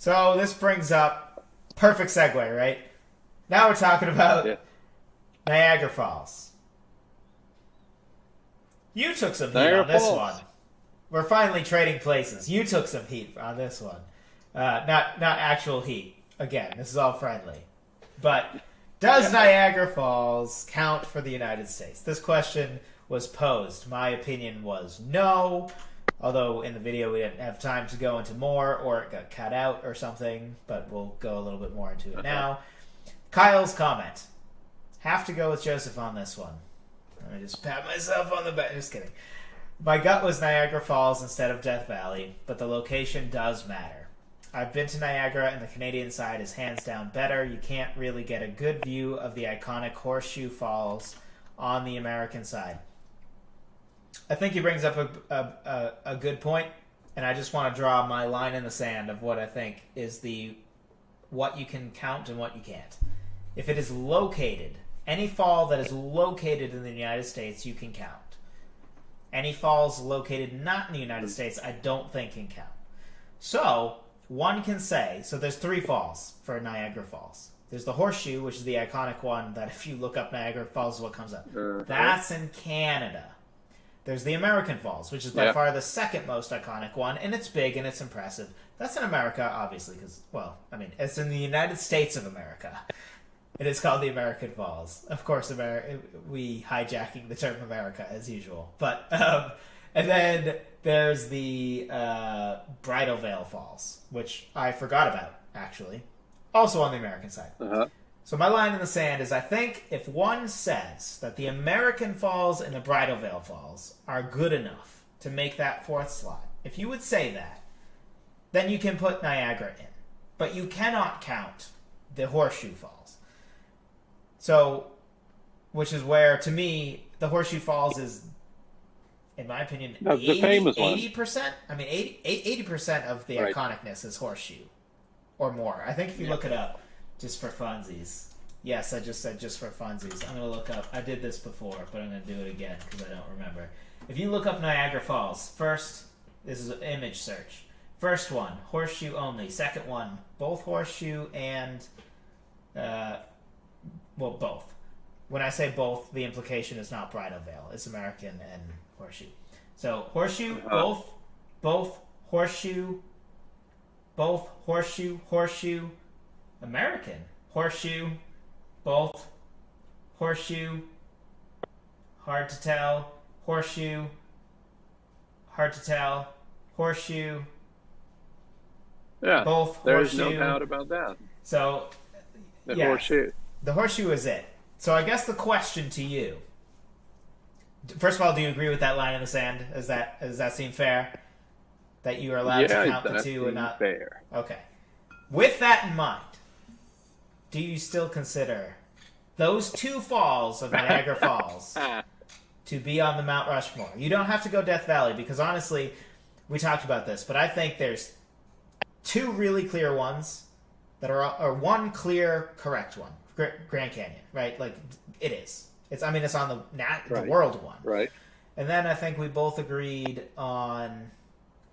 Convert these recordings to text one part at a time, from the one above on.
So this brings up perfect segue, right? Now we're talking about Yeah. Niagara Falls. You took some heat Niagara on this one. Falls. We're finally trading places. You took some heat on this one. Not actual heat. Again, this is all friendly. But does Niagara Falls count for the United States? This question was posed. My opinion was no. Although in the video we didn't have time to go into more, or it got cut out or something. But we'll go a little bit more into it now. Kyle's comment. Have to go with Joseph on this one. Let me just pat myself on the back. Just kidding. My gut was Niagara Falls instead of Death Valley, but the location does matter. I've been to Niagara, and the Canadian side is hands down better. You can't really get a good view of the iconic Horseshoe Falls on the American side. I think he brings up a good point, and I just want to draw my line in the sand of what I think is what you can count and what you can't. If it is located, any fall that is located in the United States, you can count. Any falls located not in the United States, I don't think can count. So, one can say, so there's 3 falls for Niagara Falls. There's the Horseshoe, which is the iconic one that if you look up Niagara Falls is what comes up. That's in Canada. There's the American Falls, which is by far the second most iconic one, and it's big and it's impressive. That's in America, obviously, because, well, I mean, it's in the United States of America. It is called the American Falls. Of course, we hijacking the term America as usual. But and then there's the Bridal Veil Falls, which I forgot about actually, also on the American side. So my line in the sand is: I think if one says that the American Falls and the Bridal Veil Falls are good enough to make that 4th slot, if you would say that, then you can put Niagara in, but you cannot count the Horseshoe Falls. So, which is where, to me, the Horseshoe Falls is, in my opinion, That's the famous one. 80%? I mean, 80% of the iconicness is Horseshoe, or more. I think if you look it up, just for funsies. Yes, I just said just for funsies. I'm going to look up, I did this before, but I'm going to do it again because I don't remember. If you look up Niagara Falls, first, this is an image search. First one, Horseshoe only. Second one, both Horseshoe and... well, both. When I say both, the implication is not Bridal Veil. It's American and Horseshoe. So, Horseshoe, both Horseshoe, Horseshoe, American, Horseshoe, both, Horseshoe, hard to tell, Horseshoe, hard to tell, Horseshoe, both Horseshoe. There's no doubt about that. So, the Horseshoe. The Horseshoe is it. So I guess the question to you, first of all, do you agree with that line in the sand? Does that seem fair? That you are allowed to count the 2 and not... fair. Okay. With that in mind, do you still consider those 2 falls of Niagara Falls to be on the Mount Rushmore? You don't have to go Death Valley, because honestly, we talked about this, but I think there's 2 really clear ones that are, or one clear correct one. Grand Canyon, right? Like, it is. It's on the world one. Right. And then I think we both agreed on...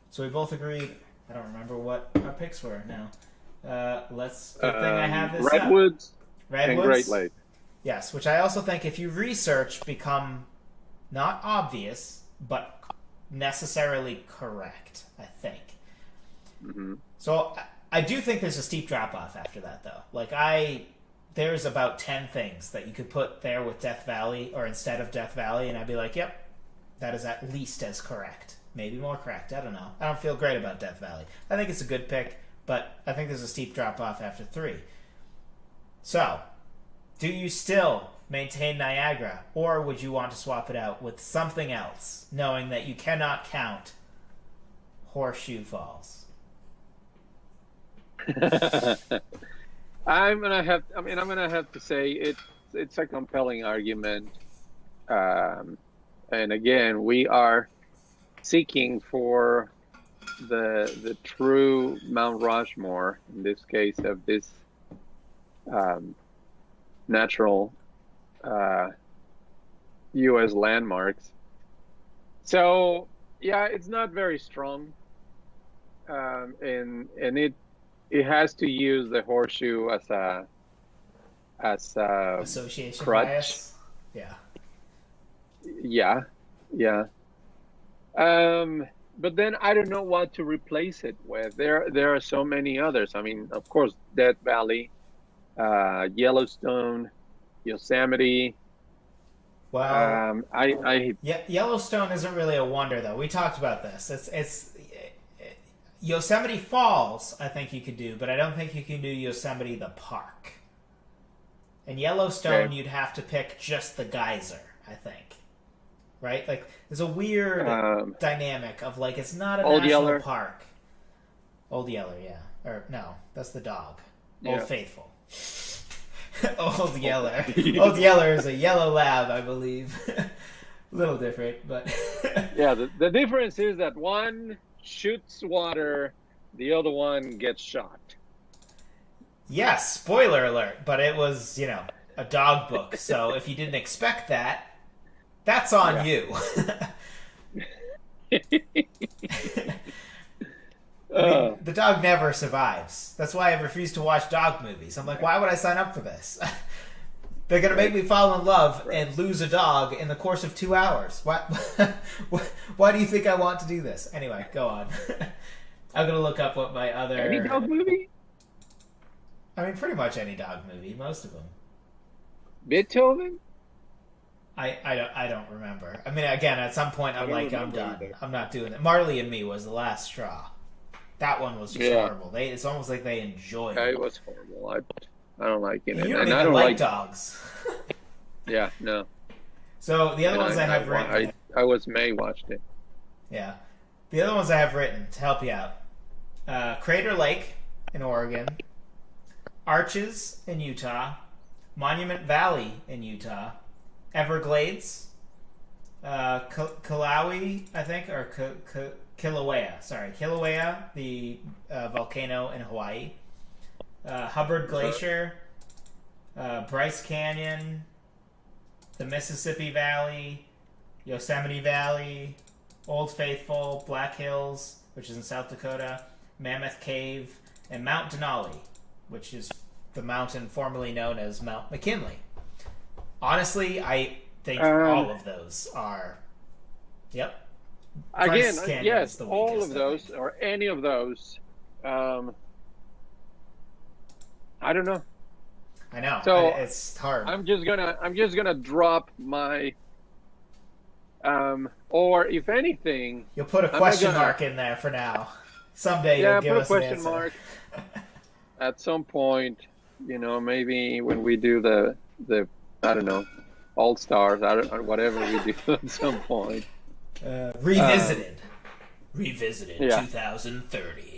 So we both agreed... I don't remember what our picks were now. Good thing I have this Redwoods up. and Great Lake. Yes, which I also think if you research become not obvious, but necessarily correct, I think. Mm-hmm. So I do think there's a steep drop-off after that, though. Like, there's about 10 things that you could put there with Death Valley or instead of Death Valley, and I'd be like, yep, that is at least as correct. Maybe more correct. I don't know. I don't feel great about Death Valley. I think it's a good pick, but I think there's a steep drop-off after 3. So, do you still maintain Niagara, or would you want to swap it out with something else, knowing that you cannot count Horseshoe Falls? I'm gonna have to say it's a compelling argument, and again, we are seeking for the true Mount Rushmore, in this case of this natural U.S. landmarks. So yeah, it's not very strong, and it it has to use the horseshoe as a Association crutch. bias. Yeah. Yeah, yeah. But then I don't know what to replace it with. There are so many others. I mean, of course, Death Valley, Yellowstone, Yosemite. Well, I Yellowstone isn't really a wonder though. We talked about this. It's Yosemite Falls. I think you could do, but I don't think you can do Yosemite the park. In Yellowstone, Okay. you'd have to pick just the geyser. I think. Right? Like, there's a weird dynamic of, like, it's not a Old national Yeller. park. Old Yeller, yeah. Or, no, that's the dog. Yeah. Old Faithful. Old Yeller. Old Yeller is a yellow lab, I believe. A little different, but... yeah. The difference is that one shoots water, the other one gets shot. Yes, spoiler alert, but it was, you know, a dog book, so if you didn't expect that, that's on you. I mean, the dog never survives. That's why I refuse to watch dog movies. I'm like, why would I sign up for this? They're going to make me fall in love and lose a dog in the course of 2 hours. Why do you think I want to do this? Anyway, go on. I'm going to look up what my other... Any dog movie? I mean, pretty much any dog movie. Most of them. Beethoven? I don't remember. I mean, again, at some point, I'm like, I'm done. Either. I'm not doing it. Marley and Me was the last straw. That one was just horrible. It's almost like they enjoyed Yeah, it. it was horrible. I don't like it. You don't and even I don't like dogs. Yeah, no. So the other ones I have written. I was May watched it. Yeah. The other ones I have written to help you out. Crater Lake in Oregon. Arches in Utah. Monument Valley in Utah. Everglades. Kilauea, I think, or Kilauea. Sorry, Kilauea, the volcano in Hawaii. Hubbard Glacier. Bryce Canyon. The Mississippi Valley. Yosemite Valley. Old Faithful. Black Hills, which is in South Dakota. Mammoth Cave. And Mount Denali, which is the mountain formerly known as Mount McKinley. Honestly, I think all of those are... Yep. Again, Bryce Canyon is yes, the all weakest, of those, or any of those. I don't know. I know. So, it's hard. I'm just gonna drop my or if anything, You'll put a I'm not question gonna- mark in there for now. Someday yeah, you'll give put a us an question answer. mark. At some point, you know, maybe when we do the I don't know, All Stars, or whatever we do at some point. Revisited. Yeah. 2030.